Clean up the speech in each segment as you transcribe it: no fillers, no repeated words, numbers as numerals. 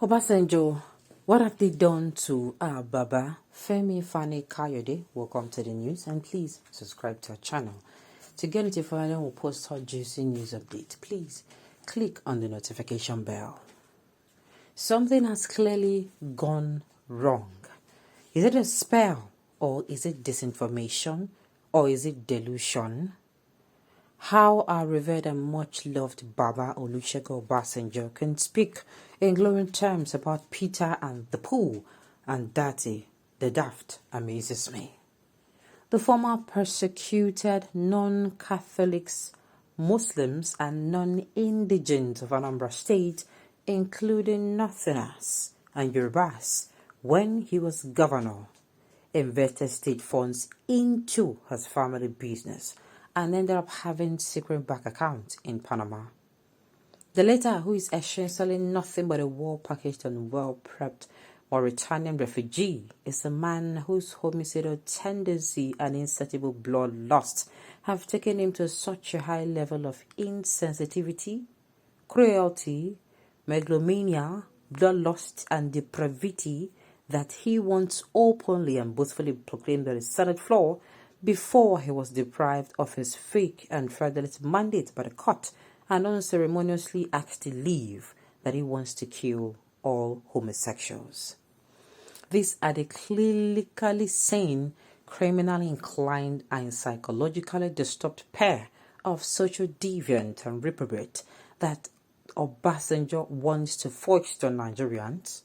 Obasanjo, what have they done to our Baba Femi Fani Kayode? Welcome to the news, and please subscribe to our channel. To get notified when we post our juicy news update, please click on the notification bell. Something has clearly gone wrong. Is it a spell, or is it disinformation, or is it delusion? How our revered and much-loved Baba Olusegun Obasanjo can speak in glowing terms about Peter and the Pooh and Daddy the Daft amazes me. The former persecuted non-Catholics, Muslims and non-indigens of Anambra State, including Northerners and Yorubas, when he was governor, invested state funds into his family business and ended up having secret bank accounts in Panama. The latter, who is essentially nothing but a well-packaged and well-prepped Mauritanian refugee, is a man whose homicidal tendency and insatiable bloodlust have taken him to such a high level of insensitivity, cruelty, megalomania, bloodlust, and depravity that he once openly and boastfully proclaimed on his Senate floor before he was deprived of his fake and fraudulent mandate by the court and unceremoniously asked to leave that he wants to kill all homosexuals. These are the clinically sane, criminally inclined, and psychologically disturbed pair of social deviant and reprobate that Obasanjo wants to foist on Nigerians.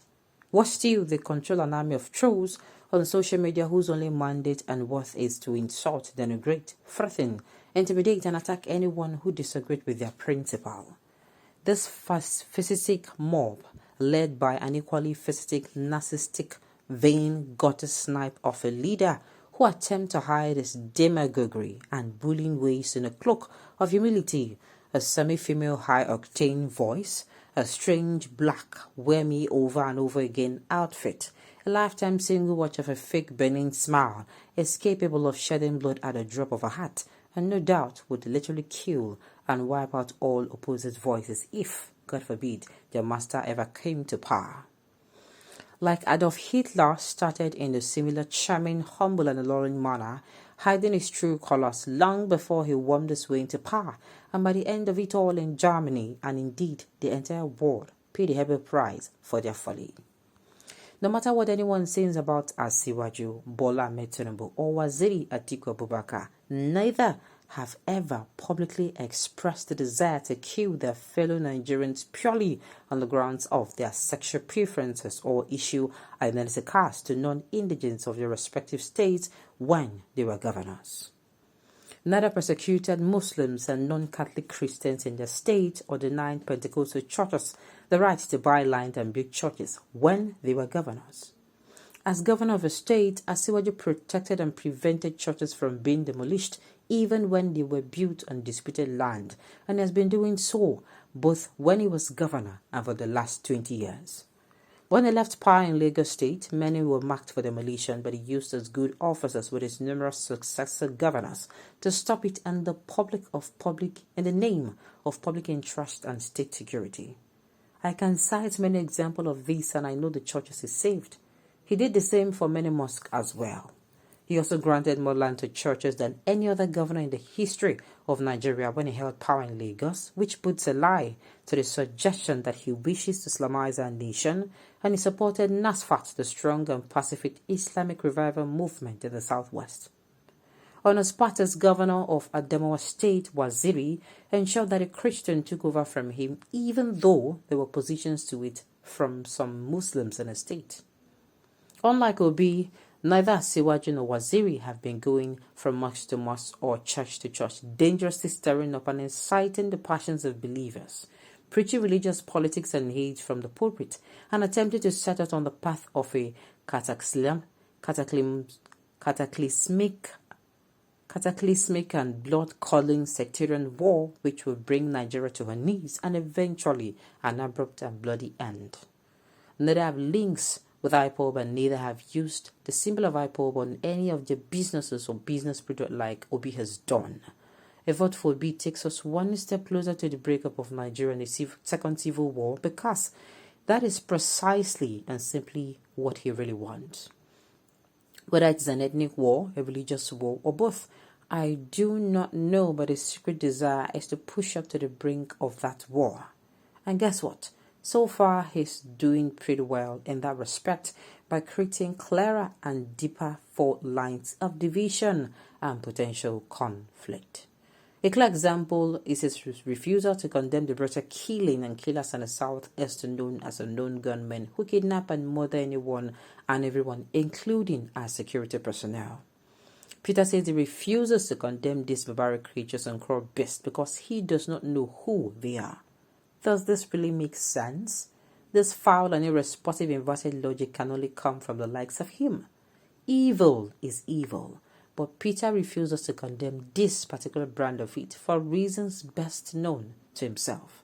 Worse still, they control an army of trolls on social media whose only mandate and worth is to insult, denigrate, threaten, intimidate, and attack anyone who disagrees with their principle. This fascistic mob, led by an equally fascistic, narcissistic, vain, gutter snipe of a leader who attempts to hide his demagoguery and bullying ways in a cloak of humility, a semi-female high-octane voice, a strange black, wear me over and over again outfit, a lifetime single watch of a fake benign smile, is capable of shedding blood at a drop of a hat, and no doubt would literally kill and wipe out all opposite voices if, God forbid, their master ever came to power. Like Adolf Hitler started in a similar charming, humble and alluring manner, hiding his true colors long before he wormed his way into power, and by the end of it all in Germany, and indeed the entire world, paid a heavy price for their folly. No matter what anyone says about Asiwaju, Bola Ahmed Tinubu, or Waziri Atiku Abubakar, neither have ever publicly expressed the desire to kill their fellow Nigerians purely on the grounds of their sexual preferences or issue identity cards to non-indigents of their respective states when they were governors. Neither persecuted Muslims and non-Catholic Christians in their state or denied Pentecostal churches the right to buy land and build churches when they were governors. As governor of a state, Asiwaju protected and prevented churches from being demolished even when they were built on disputed land, and has been doing so both when he was governor and for the last 20 years. When he left power in Lagos State, many were marked for demolition, but he used his good officers with his numerous successor governors to stop it in the name of public interest and state security. I can cite many examples of this, and I know the churches he saved. He did the same for many mosques as well. He also granted more land to churches than any other governor in the history of Nigeria when he held power in Lagos, which puts a lie to the suggestion that he wishes to Islamize our nation, and he supported NASFAT, the strong and pacific Islamic revival movement in the southwest. On his part as governor of Adamawa State, Waziri ensured that a Christian took over from him, even though there were oppositions to it from some Muslims in the state. Unlike Obi, neither Asiwaju nor Waziri have been going from mosque to mosque or church to church, dangerously stirring up and inciting the passions of believers, preaching religious politics and hate from the pulpit, and attempting to set us on the path of a cataclysmic and blood-curdling sectarian war which will bring Nigeria to her knees and eventually an abrupt and bloody end. Neither have links with IPOB, and neither have used the symbol of IPOB on any of their businesses or business product like Obi has done. A vote for Obi takes us one step closer to the breakup of Nigeria and the second civil war, because That is precisely and simply what he really wants. Whether it is an ethnic war, a religious war, or both, I do not know, but his secret desire is to push up to the brink of that war. And guess what? So far, he's doing pretty well in that respect by creating clearer and deeper fault lines of division and potential conflict. A clear example is his refusal to condemn the brutal killing and killers in the South East known as unknown gunmen who kidnap and murder anyone and everyone, including our security personnel. Peter says he refuses to condemn these barbaric creatures and cruel beasts because he does not know who they are. Does this really make sense? This foul and irresponsive inverted logic can only come from the likes of him. Evil is evil, but Peter refuses to condemn this particular brand of it for reasons best known to himself.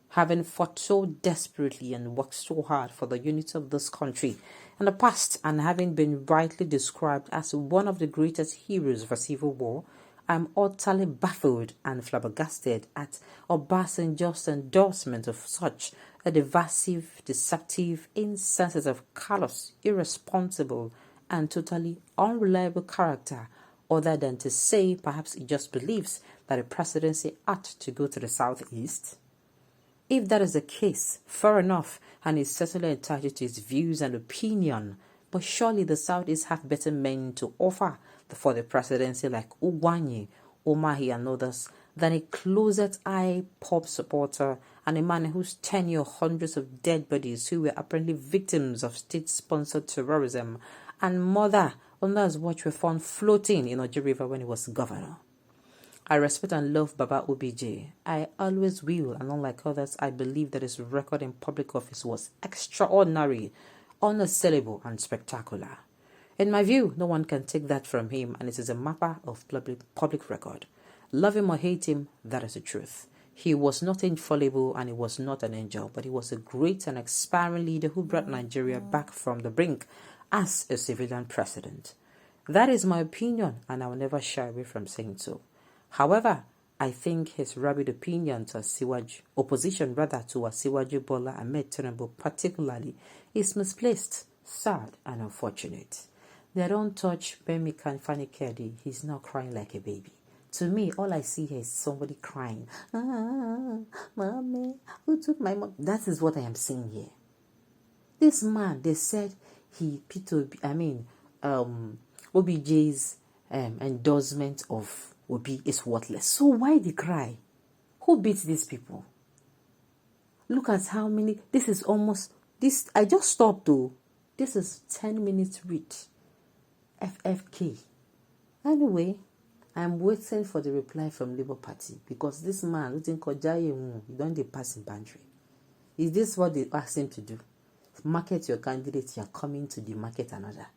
Having fought so desperately and worked so hard for the unity of this country in the past and having been rightly described as one of the greatest heroes of a civil war, I am utterly baffled and flabbergasted at Obasanjo's endorsement of such a divisive, deceptive, insensitive, callous, irresponsible, and totally unreliable character, other than to say perhaps he just believes that the presidency ought to go to the southeast. If that is the case, fair enough, and he's certainly entitled to his views and opinion, but surely the Southeast have better men to offer for the presidency like Ugwanye, Omahi and others than a closet-eye pop supporter and a man whose tenure hundreds of dead bodies who were apparently victims of state-sponsored terrorism and murder under his watch were found floating in Oji River when he was governor. I respect and love Baba OBJ. I always will, and unlike others, I believe that his record in public office was extraordinary, unassailable, and spectacular. In my view, no one can take that from him, and it is a matter of public record. Love him or hate him, that is the truth. He was not infallible and he was not an angel, but he was a great and aspiring leader who brought Nigeria back from the brink as a civilian president. That is my opinion, and I will never shy away from saying so. However, I think his rabid opinion to opposition to Asiwaju Bola Ahmed Tinubu particularly is misplaced, sad, and unfortunate. They don't touch Bemi Fani Kedi. He's not crying like a baby. To me, all I see here is somebody crying. Mommy, who took my mom? That is what I am seeing here. This man, they said OBJ's endorsement of Obi is worthless. So why the cry? Who beats these people? Look at how many. I just stopped though. This is 10 minutes read. FFK. Anyway, I'm waiting for the reply from Labour Party because this man, he don't pass in boundary. Is this what they asked him to do? Market your candidate, you're coming to the market another.